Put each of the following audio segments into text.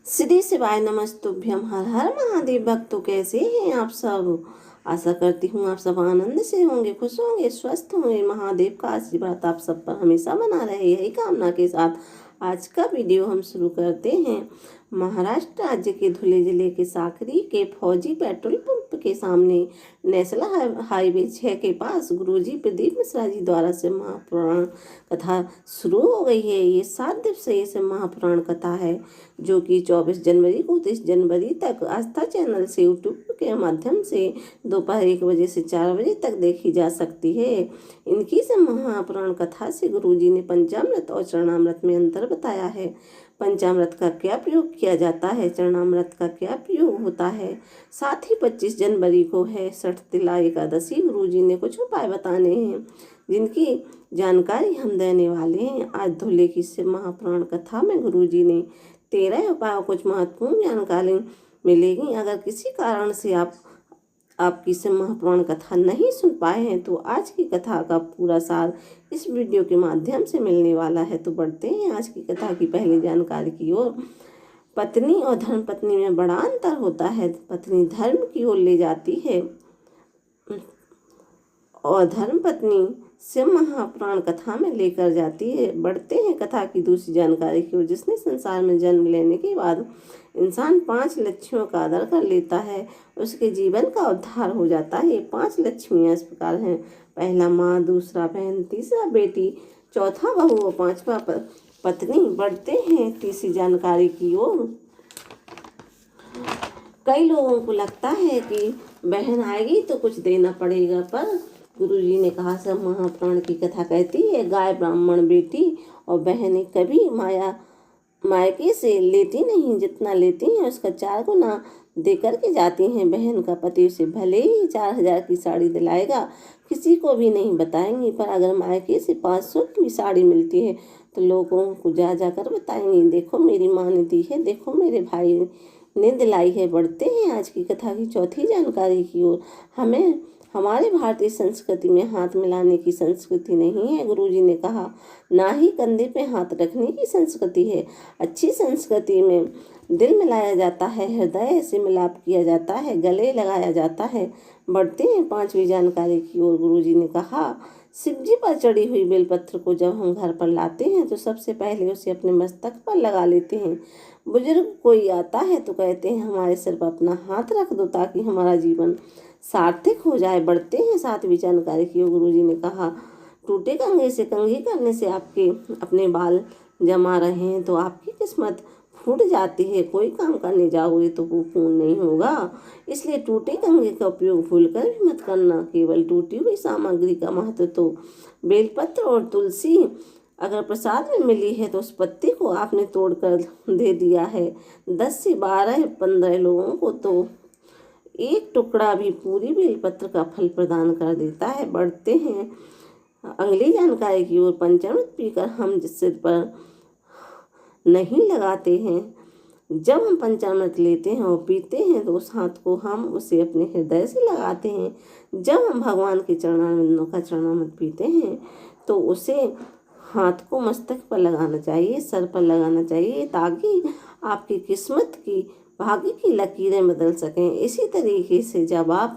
श्री शिवाय नमस्तुभ्यम। हर हर महादेव। भक्तों, कैसे हैं आप सब? आशा करती हूँ आप सब आनंद से होंगे, खुश होंगे, स्वस्थ होंगे। महादेव का आशीर्वाद आप सब पर हमेशा बना रहे, यही कामना के साथ आज का वीडियो हम शुरू करते हैं। महाराष्ट्र राज्य के धुले जिले के साकरी के फौजी पेट्रोल पंप के सामने नेशनल हाईवे 6 के पास गुरुजी प्रदीप मिश्रा जी द्वारा से महापुराण कथा शुरू हो गई है। ये 7 दिवसीय से महापुराण कथा है जो कि 24 जनवरी को 30 जनवरी तक आस्था चैनल से यूट्यूब के माध्यम से दोपहर 1 बजे से 4 बजे तक देखी जा सकती है। इनकी से महापुराण कथा से गुरुजी ने पंचामृत और चरणामृत में अंतर बताया है। पंचामृत का क्या प्रयोग किया जाता है, चरणामृत का क्या प्रयोग होता है। साथ ही 25 जनवरी को है षठतिला एकादशी। गुरुजी ने कुछ उपाय बताने हैं जिनकी जानकारी हम देने वाले हैं। आज धुले की से महापुराण कथा में गुरुजी ने 13 उपायों कुछ महत्वपूर्ण जानकारी मिलेगी। अगर किसी कारण से आपकी से महापुराण कथा नहीं सुन पाए हैं तो आज की कथा का पूरा सार इस वीडियो के माध्यम से मिलने वाला है। तो बढ़ते हैं आज की कथा की पहली जानकारी की ओर। पत्नी और धर्म पत्नी में बड़ा अंतर होता है। पत्नी धर्म की ओर ले जाती है और धर्म पत्नी से महापुराण कथा में लेकर जाती है। बढ़ते हैं कथा की दूसरी जानकारी की ओर। जिसने संसार में जन्म लेने के बाद इंसान 5 लक्ष्मियों का आदर कर लेता है, उसके जीवन का उद्धार हो जाता है। ये 5 लक्ष्मियाँ इस प्रकार हैं। पहला माँ, दूसरा बहन, तीसरा बेटी, चौथा बहू और 5वां पत्नी। बढ़ते हैं तीसरी जानकारी की ओर। कई लोगों को लगता है कि बहन आएगी तो कुछ देना पड़ेगा, पर गुरुजी ने कहा सब महापुराण की कथा कहती है गाय ब्राह्मण बेटी और बहनें कभी मायके से लेती नहीं, जितना लेती हैं उसका 4 गुना दे करके जाती हैं। बहन का पति उसे भले ही 4000 की साड़ी दिलाएगा, किसी को भी नहीं बताएंगी, पर अगर मायके से 500 की साड़ी मिलती है तो लोगों को जा कर बताएंगी, देखो मेरी माँ ने दी है, देखो मेरे भाई ने दिलाई है। बढ़ते हैं आज की कथा की चौथी जानकारी की ओर। हमारे भारतीय संस्कृति में हाथ मिलाने की संस्कृति नहीं है। गुरुजी ने कहा ना ही कंधे पे हाथ रखने की संस्कृति है। अच्छी संस्कृति में दिल मिलाया जाता है, हृदय से मिलाप किया जाता है, गले लगाया जाता है। बढ़ते हैं 5वीं जानकारी की ओर। गुरुजी ने कहा शिव जी पर चढ़ी हुई बेलपत्र को जब हम घर पर लाते हैं तो सबसे पहले उसे अपने मस्तक पर लगा लेते हैं। बुजुर्ग कोई आता है तो कहते हैं हमारे सिर पर अपना हाथ रख दो ताकि हमारा जीवन सार्थक हो जाए। बढ़ते हैं 7वीं जानकारी की ओर। गुरुजी ने कहा टूटे कंघे से कंघी करने से आपके अपने बाल जमा रहे हैं तो आपकी किस्मत फूट जाती है। कोई काम करने जाओगे तो वो पूर्ण नहीं होगा, इसलिए टूटे कंघे का उपयोग भूलकर भी मत करना। केवल टूटी हुई सामग्री का महत्व तो बेलपत्र और तुलसी अगर प्रसाद में मिली है तो उस पत्ती को आपने तोड़कर दे दिया है। 10 से 12 15 लोगों को तो एक टुकड़ा भी पूरी बेलपत्र का फल प्रदान कर देता है। बढ़ते हैं अगली जानकारी की ओर। पंचामृत पीकर हम जिस सिर पर नहीं लगाते हैं, जब हम पंचामृत लेते हैं और पीते हैं तो उस हाथ को हम उसे अपने हृदय से लगाते हैं। जब हम भगवान के चरणामृतों का चरणामृत पीते हैं तो उसे हाथ को मस्तक पर लगाना चाहिए, सर पर लगाना चाहिए, ताकि आपकी किस्मत की भाग्य की लकीरें बदल सकें। इसी तरीके से जब आप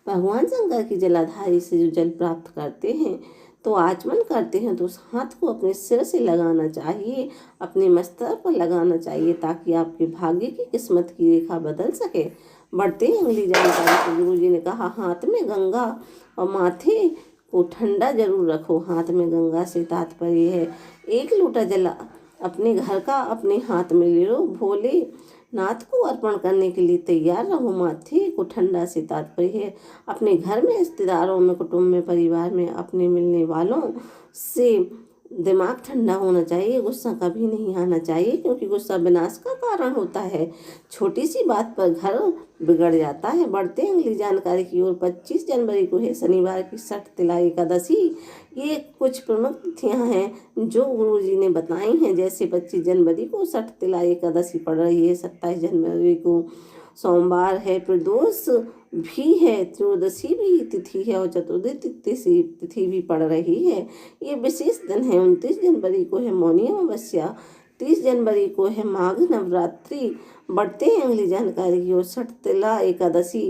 भगवान शंकर की जलाधारी से जो जल प्राप्त करते हैं तो आचमन करते हैं तो उस हाथ को अपने सिर से लगाना चाहिए, अपने मस्तक पर लगाना चाहिए, ताकि आपके भाग्य की किस्मत की रेखा बदल सके। बढ़ते हैं अगली जानकारी। गुरुजी ने कहा हाथ में गंगा और माथे को ठंडा जरूर रखो। हाथ में गंगा से तात्पर्य है 1 लोटा जल अपने घर का अपने हाथ में ले लो। भोले नाथ को अर्पण करने के लिए तैयार रहो। माथे को ठंडा से तात्पर्य है अपने घर में, रिश्तेदारों में, कुटुंब में, परिवार में, अपने मिलने वालों से दिमाग ठंडा होना चाहिए। गुस्सा कभी नहीं आना चाहिए क्योंकि गुस्सा विनाश का कारण होता है। छोटी सी बात पर घर बिगड़ जाता है। बढ़ते हैं अगली जानकारी की ओर। 25 जनवरी को है शनिवार की षठतिला एकादशी। ये कुछ प्रमुख तिथियां हैं जो गुरुजी ने बताई हैं। जैसे 25 जनवरी को षठतिला एकादशी पड़ रही है, 27 जनवरी को सोमवार है, प्रदोष भी है, त्रयोदशी भी तिथि है और चतुर्दशी तिथि भी पड़ रही है। ये विशेष दिन है। 29 जनवरी को है मौनी अमावस्या, 30 जनवरी को है माघ नवरात्रि। बढ़ते हैं अगली जानकारी की ओर। षठतिला एकादशी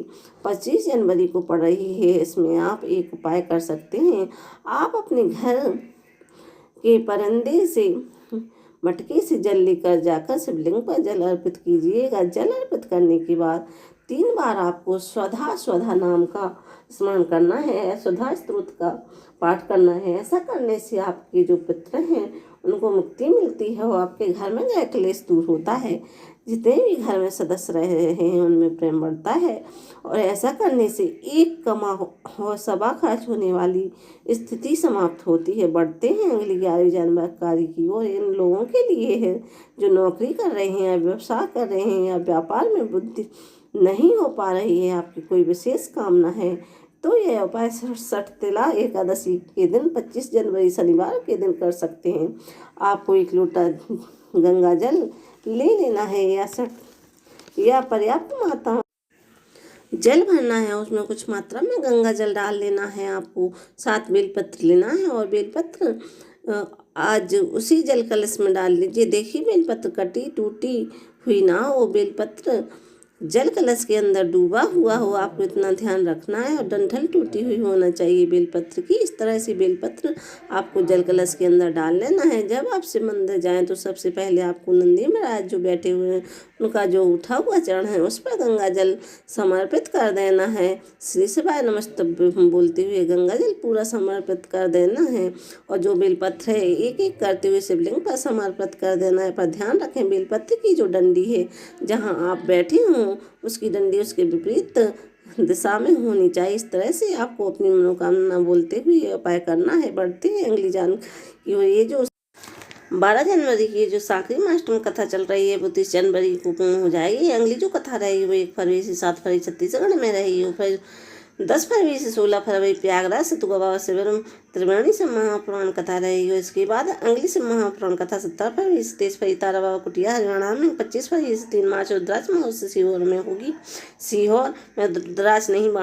25 जनवरी को पड़ रही है। इसमें आप एक उपाय कर सकते हैं। आप अपने घर के परंदे से मटके से जल लेकर जाकर शिवलिंग पर जल अर्पित कीजिएगा। जल अर्पित करने के बाद 3 बार आपको स्वधा स्वधा नाम का स्मरण करना है, स्वधा स्तोत्र का पाठ करना है। ऐसा करने से आपके जो पितृ हैं उनको मुक्ति मिलती है और आपके घर में गए क्लेश दूर होता है। जितने भी घर में सदस्य रह रहे हैं उनमें प्रेम बढ़ता है और ऐसा करने से एक कमा और सवा खर्च होने वाली स्थिति समाप्त होती है। बढ़ते हैं अगली 11वीं जानकारी की ओर। इन लोगों के लिए है जो नौकरी कर रहे हैं या व्यवसाय कर रहे हैं या व्यापार में बुद्धि नहीं हो पा रही है, आपकी कोई विशेष कामना है, तो यह उपाय षठतिला एकादशी के दिन 25 जनवरी शनिवार के दिन कर सकते हैं। आपको 1 लोटा गंगा जल ले लेना है या पर्याप्त मात्रा जल भरना है, उसमें कुछ मात्रा में गंगा जल डाल लेना है। आपको 7 बेलपत्र लेना है और बेलपत्र आज उसी जल कलश में डाल लीजिए। देखिए बेलपत्र कटी टूटी हुई ना हो, बेलपत्र जल कलश के अंदर डूबा हुआ हो, आपको इतना ध्यान रखना है। और डंठल टूटी हुई होना चाहिए बेलपत्र की। इस तरह से बेलपत्र आपको जल कलश के अंदर डाल लेना है। जब आप शिव मंदिर जाएं तो सबसे पहले आपको नंदी महाराज जो बैठे हुए हैं उनका जो उठा हुआ चरण है उस पर गंगा जल समर्पित कर देना है। श्री शिवाय नमस्तुभ्यं बोलते हुए गंगा जल पूरा समर्पित कर देना है और जो बेलपत्र है एक एक करते हुए शिवलिंग पर समर्पित कर देना है। पर ध्यान रखें बेलपत्र की जो डंडी है जहाँ आप बैठे हों उसकी डंडी उसके विपरीत दिशा में होनी चाहिए। इस तरह से आपको अपनी मनोकामना बोलते हुए उपाय करना है। बढ़ते हैं अगली जानकारी। ये जो 12 जनवरी की जो साकरी मास्टम कथा चल रही है वो 30 जनवरी को पूर्ण हो जाएगी। अगली जो कथा रहेगी वो 1 फरवरी से 7 फरवरी छत्तीसगढ़ में रहेगी। फिर 10 फरवरी से 16 फरवरी प्रयागराज से तुगा बाबा शिविर त्रिवेणी से महापुराण कथा रहेगी। इसके बाद अगली से महापुराण कथा 17 फरवरी से 23 फरवरी तारा बाबा कुटिया हरियाणा में, 25 फरवरी से 3 मार्च रुद्राक्ष महोत्सव सीहोर में होगी। सीहोर में रुद्राक्ष नहीं